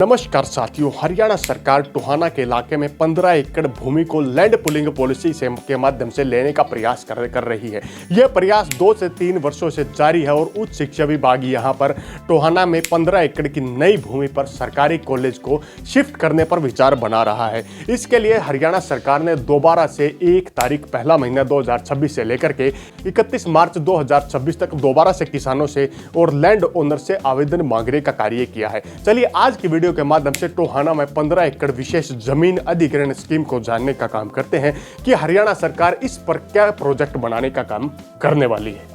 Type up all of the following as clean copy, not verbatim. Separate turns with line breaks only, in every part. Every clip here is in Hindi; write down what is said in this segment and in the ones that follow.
नमस्कार साथियों, हरियाणा सरकार टोहाना के इलाके में 15 एकड़ भूमि को लैंड पुलिंग पॉलिसी से के माध्यम से लेने का प्रयास कर रही है। यह प्रयास 2 से 3 वर्षों से जारी है और उच्च शिक्षा विभाग यहां पर टोहाना में 15 एकड़ की नई भूमि पर सरकारी कॉलेज को शिफ्ट करने पर विचार बना रहा है। इसके लिए हरियाणा सरकार ने दोबारा से 1 तारीख पहला महीना 2026 से लेकर के 31 मार्च 2026 तक दोबारा से किसानों से और लैंड ओनर से आवेदन मांगने का कार्य किया है। चलिए आज की वीडियो के माध्यम से टोहाना में 15 एकड़ विशेष जमीन अधिग्रहण स्कीम को जानने का काम करते हैं कि हरियाणा सरकार इस पर क्या प्रोजेक्ट बनाने का काम करने वाली है।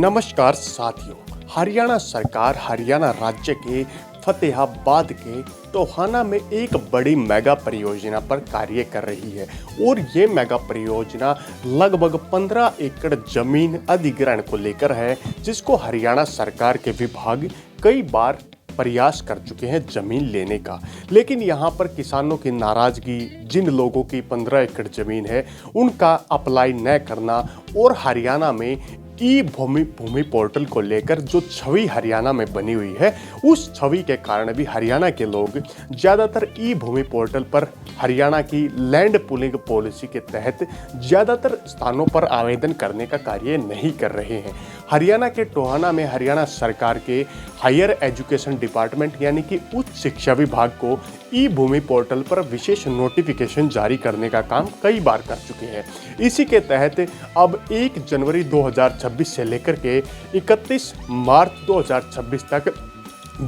नमस्कार साथियों, हरियाणा सरकार हरियाणा राज्य के फतेहाबाद के टोहाना में एक बड़ी मेगा परियोजना पर कार्य कर रही है और ये मेगा परियोजना लगभग 15 एकड़ जमीन अधिग्रहण को लेकर है, जिसको हरियाणा सरकार के विभाग कई बार प्रयास कर चुके हैं जमीन लेने का। लेकिन यहाँ पर किसानों की नाराजगी, जिन लोगों की 15 एकड़ जमीन है उनका अप्लाई न करना और हरियाणा में ई भूमि पोर्टल को लेकर जो छवि हरियाणा में बनी हुई है, उस छवि के कारण भी हरियाणा के लोग ज़्यादातर ई भूमि पोर्टल पर हरियाणा की लैंड पुलिंग पॉलिसी के तहत ज़्यादातर स्थानों पर आवेदन करने का कार्य नहीं कर रहे हैं। हरियाणा के टोहाना में हरियाणा सरकार के हायर एजुकेशन डिपार्टमेंट यानी कि उच्च शिक्षा विभाग को ई भूमि पोर्टल पर विशेष नोटिफिकेशन जारी करने का काम कई बार कर चुके हैं। इसी के तहत अब 1 जनवरी 2026 से लेकर के 31 मार्च 2026 तक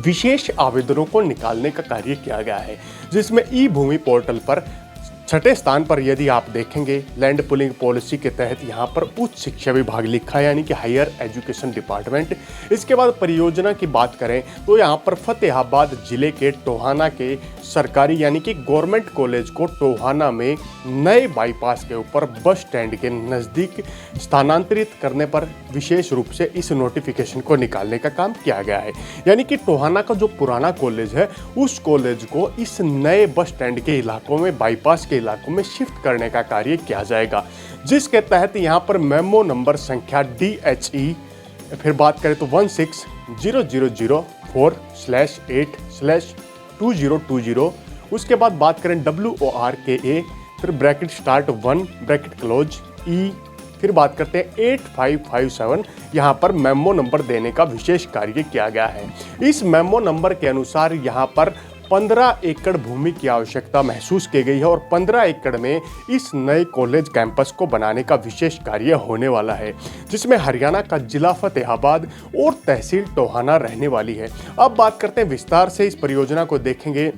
विशेष आवेदनों को निकालने का कार्य किया गया है, जिसमें ई भूमि पोर्टल पर छठे स्थान पर यदि आप देखेंगे लैंड पुलिंग पॉलिसी के तहत यहाँ पर उच्च शिक्षा विभाग लिखा है यानी कि हायर एजुकेशन डिपार्टमेंट। इसके बाद परियोजना की बात करें तो यहाँ पर फतेहाबाद जिले के टोहाना के सरकारी यानी कि गवर्नमेंट कॉलेज को टोहाना में नए बाईपास के ऊपर बस स्टैंड के नज़दीक स्थानांतरित करने पर विशेष रूप से इस नोटिफिकेशन को निकालने का काम किया गया है। यानी कि टोहाना का जो पुराना कॉलेज है उस कॉलेज को इस नए बस स्टैंड के इलाकों में, बाईपास के इलाकों में शिफ्ट करने का कार्य किया जाएगा, जिसके तहत यहाँ पर मेमो नंबर संख्या DHE फिर बात करें तो 160004/8/2020, उसके बाद बात करें WORKA फिर bracket start 1 bracket close E, फिर बात करते हैं 8557, यहाँ पर मेमो नंबर देने का विशेष कार्य किया गया है। इस मेमो नंबर के अनुसार यहाँ पर 15 एकड़ भूमि की आवश्यकता महसूस की गई है और 15 एकड़ में इस नए कॉलेज कैंपस को बनाने का विशेष कार्य होने वाला है, जिसमें हरियाणा का जिला फतेहाबाद और तहसील टोहाना रहने वाली है। अब बात करते हैं विस्तार से इस परियोजना को देखेंगे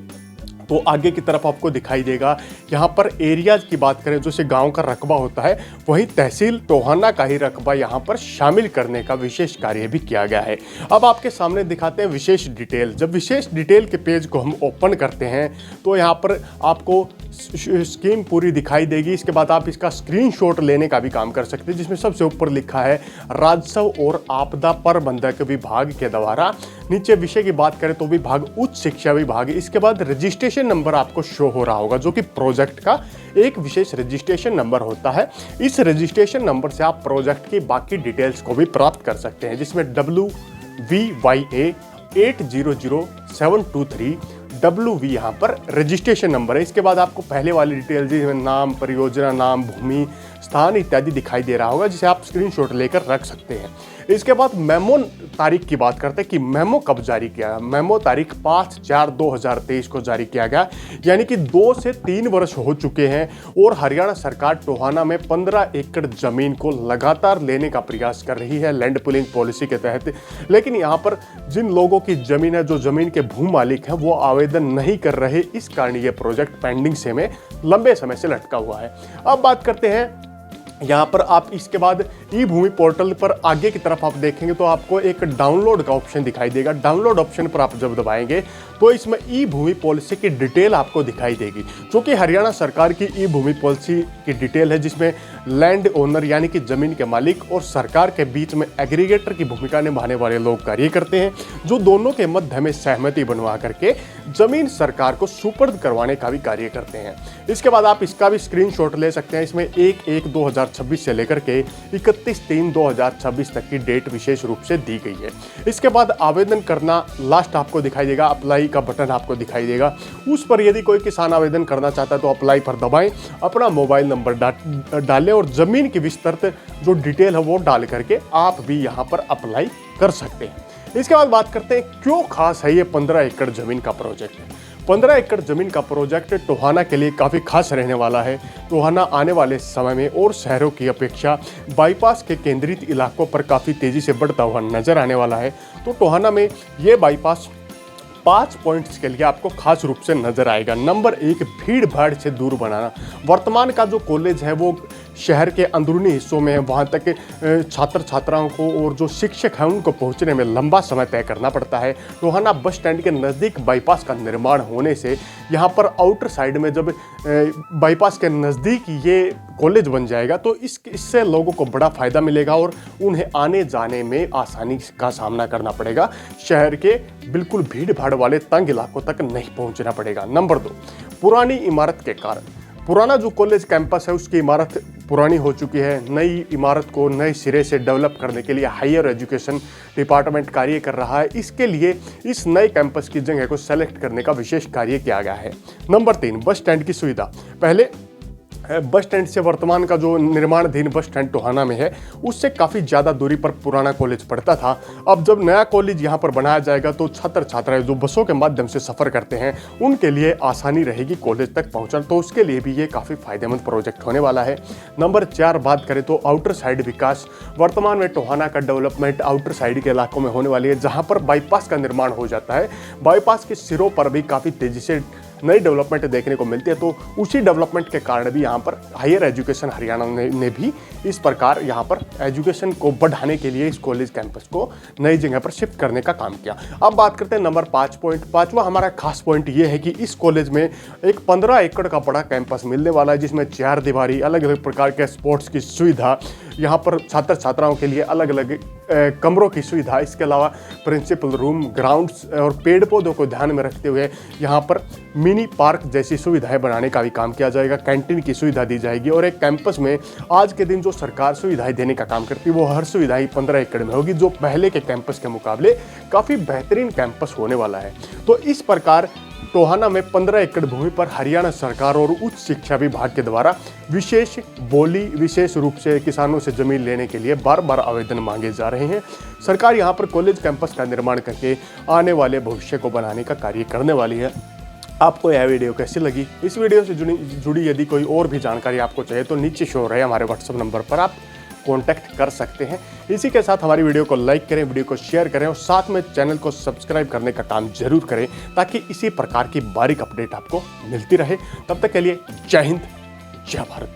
तो आगे की तरफ आपको दिखाई देगा। यहाँ पर एरियाज की बात करें, जैसे गांव का रकबा होता है, वही तहसील टोहाना का ही रकबा यहाँ पर शामिल करने का विशेष कार्य भी किया गया है। अब आपके सामने दिखाते हैं विशेष डिटेल। जब विशेष डिटेल के पेज को हम ओपन करते हैं तो यहाँ पर आपको स्कीम पूरी दिखाई देगी। इसके बाद आप इसका स्क्रीनशॉट लेने का भी काम कर सकते हैं, जिसमें सबसे ऊपर लिखा है राजस्व और आपदा प्रबंधक विभाग के द्वारा। नीचे विषय की बात करें तो विभाग उच्च शिक्षा विभाग। इसके बाद रजिस्ट्रेशन नंबर आपको शो हो रहा होगा, जो कि प्रोजेक्ट का एक विशेष रजिस्ट्रेशन नंबर होता है। इस रजिस्ट्रेशन नंबर से आप प्रोजेक्ट की बाकी डिटेल्स को भी प्राप्त कर सकते हैं, जिसमें WVYA 800723 WV यहाँ पर रजिस्ट्रेशन नंबर है। इसके बाद आपको पहले वाली डिटेल जिसमें नाम, परियोजना नाम, भूमि, स्थान इत्यादि दिखाई दे रहा होगा, जिसे आप स्क्रीनशॉट लेकर रख सकते हैं। इसके बाद मेमो तारीख की बात करते हैं कि मेमो कब जारी किया गया। मेमो तारीख 5/4/2023 को जारी किया गया, यानी कि 2 से 3 वर्ष हो चुके हैं और हरियाणा सरकार टोहाना में 15 एकड़ जमीन को लगातार लेने का प्रयास कर रही है लैंड पुलिंग पॉलिसी के तहत। लेकिन यहाँ पर जिन लोगों की जमीन है, जो जमीन के भू मालिक हैं, वो आवेदन नहीं कर रहे, इस कारण ये प्रोजेक्ट पेंडिंग से में लंबे समय से लटका हुआ है। अब बात करते हैं यहाँ पर आप इसके बाद ई भूमि पोर्टल पर आगे की तरफ आप देखेंगे तो आपको एक डाउनलोड का ऑप्शन दिखाई देगा। डाउनलोड ऑप्शन पर आप जब दबाएंगे तो इसमें ई भूमि पॉलिसी की डिटेल आपको दिखाई देगी, जो कि हरियाणा सरकार की ई भूमि पॉलिसी की डिटेल है, जिसमें लैंड ओनर यानी कि जमीन के मालिक और सरकार के बीच में एग्रीगेटर की भूमिका निभाने वाले लोग कार्य करते हैं, जो दोनों के मध्य में सहमति बनवा करके जमीन सरकार को सुपर्द करवाने का भी कार्य करते हैं। इसके बाद आप इसका भी स्क्रीनशॉट ले सकते हैं। इसमें 1/1/2026 2026 से लेकर के 31/3/2026 तक की डेट विशेष रूप से दी गई है। इसके बाद आवेदन करना लास्ट आपको दिखाई देगा, अप्लाई का बटन आपको दिखाई देगा। उस पर यदि कोई किसान आवेदन करना चाहता है तो अप्लाई पर दबाएं, अपना मोबाइल नंबर डालें और ज़मीन की विस्तृत जो डिटेल है वो डाल करके आप भी यहाँ पर अप्लाई कर सकते हैं। इसके बाद बात करते हैं क्यों खास है ये 15 एकड़ ज़मीन का प्रोजेक्ट है। 15 एकड़ ज़मीन का प्रोजेक्ट टोहाना के लिए काफ़ी खास रहने वाला है। टोहाना आने वाले समय में और शहरों की अपेक्षा बाईपास के केंद्रित इलाकों पर काफ़ी तेज़ी से बढ़ता हुआ नजर आने वाला है। तो टोहाना में ये बाईपास 5 पॉइंट्स के लिए आपको खास रूप से नजर आएगा। नंबर 1, भीड़ भाड़ से दूर बनाना। वर्तमान का जो कॉलेज है वो शहर के अंदरूनी हिस्सों में है, वहाँ तक छात्र छात्राओं को और जो शिक्षक हैं उनको पहुँचने में लंबा समय तय करना पड़ता है। टोहाना बस स्टैंड के नज़दीक बाईपास का निर्माण होने से यहाँ पर आउटर साइड में जब बाईपास के नज़दीक ये कॉलेज बन जाएगा तो इससे लोगों को बड़ा फ़ायदा मिलेगा और उन्हें आने जाने में आसानी का सामना करना पड़ेगा। शहर के बिल्कुल भीड़ भाड़ वाले तंग इलाकों तक नहीं पहुँचना पड़ेगा। नंबर 2, पुरानी इमारत के कारण। पुराना जो कॉलेज कैंपस है उसकी इमारत पुरानी हो चुकी है। नई इमारत को नए सिरे से डेवलप करने के लिए हायर एजुकेशन डिपार्टमेंट कार्य कर रहा है। इसके लिए इस नए कैंपस की जगह को सेलेक्ट करने का विशेष कार्य किया गया है। नंबर 3, बस स्टैंड की सुविधा। पहले बस स्टैंड से वर्तमान का जो निर्माणाधीन बस स्टैंड टोहाना में है उससे काफ़ी ज़्यादा दूरी पर पुराना कॉलेज पड़ता था। अब जब नया कॉलेज यहाँ पर बनाया जाएगा तो छात्र छात्राएं जो बसों के माध्यम से सफ़र करते हैं उनके लिए आसानी रहेगी कॉलेज तक पहुँचना, तो उसके लिए भी ये काफ़ी फायदेमंद प्रोजेक्ट होने वाला है। नंबर 4, बात करें तो आउटर साइड विकास। वर्तमान में टोहाना का डेवलपमेंट आउटर साइड के इलाकों में होने वाली है जहाँ पर बाईपास का निर्माण हो जाता है। बाईपास के सिरों पर भी काफ़ी तेज़ी से नई डेवलपमेंट देखने को मिलती है। तो उसी डेवलपमेंट के कारण भी यहाँ पर हायर एजुकेशन हरियाणा ने भी इस प्रकार यहाँ पर एजुकेशन को बढ़ाने के लिए इस कॉलेज कैंपस को नई जगह पर शिफ्ट करने का काम किया। अब बात करते हैं नंबर 5 पॉइंट। 5वां हमारा खास पॉइंट ये है कि इस कॉलेज में एक 15 एकड़ का बड़ा कैंपस मिलने वाला है जिसमें 4 दीवारी, अलग अलग प्रकार के स्पोर्ट्स की सुविधा, यहाँ पर छात्र छात्राओं के लिए अलग अलग कमरों की सुविधा, इसके अलावा प्रिंसिपल रूम, ग्राउंड्स और पेड़ पौधों को ध्यान में रखते हुए यहाँ पर मिनी पार्क जैसी सुविधाएं बनाने का भी काम किया जाएगा। कैंटीन की सुविधा दी जाएगी और एक कैंपस में आज के दिन जो सरकार सुविधाएं देने का काम करती है वो हर सुविधा 15 एकड़ में होगी, जो पहले के कैंपस के मुकाबले काफ़ी बेहतरीन कैंपस होने वाला है। तो इस प्रकार टोहाना में 15 एकड़ भूमि पर हरियाणा सरकार और उच्च शिक्षा विभाग के द्वारा विशेष रूप से किसानों से जमीन लेने के लिए बार बार आवेदन मांगे जा रहे हैं। सरकार यहां पर कॉलेज कैंपस का निर्माण करके आने वाले भविष्य को बनाने का कार्य करने वाली है। आपको यह वीडियो कैसी लगी? इस वीडियो से जुड़ी यदि कोई और भी जानकारी आपको चाहिए तो नीचे शो रहे हमारे व्हाट्सएप नंबर पर आप कांटेक्ट कर सकते हैं। इसी के साथ हमारी वीडियो को लाइक करें, वीडियो को शेयर करें और साथ में चैनल को सब्सक्राइब करने का काम जरूर करें ताकि इसी प्रकार की बारीक अपडेट आपको मिलती रहे। तब तक के लिए जय हिंद, जय भारत।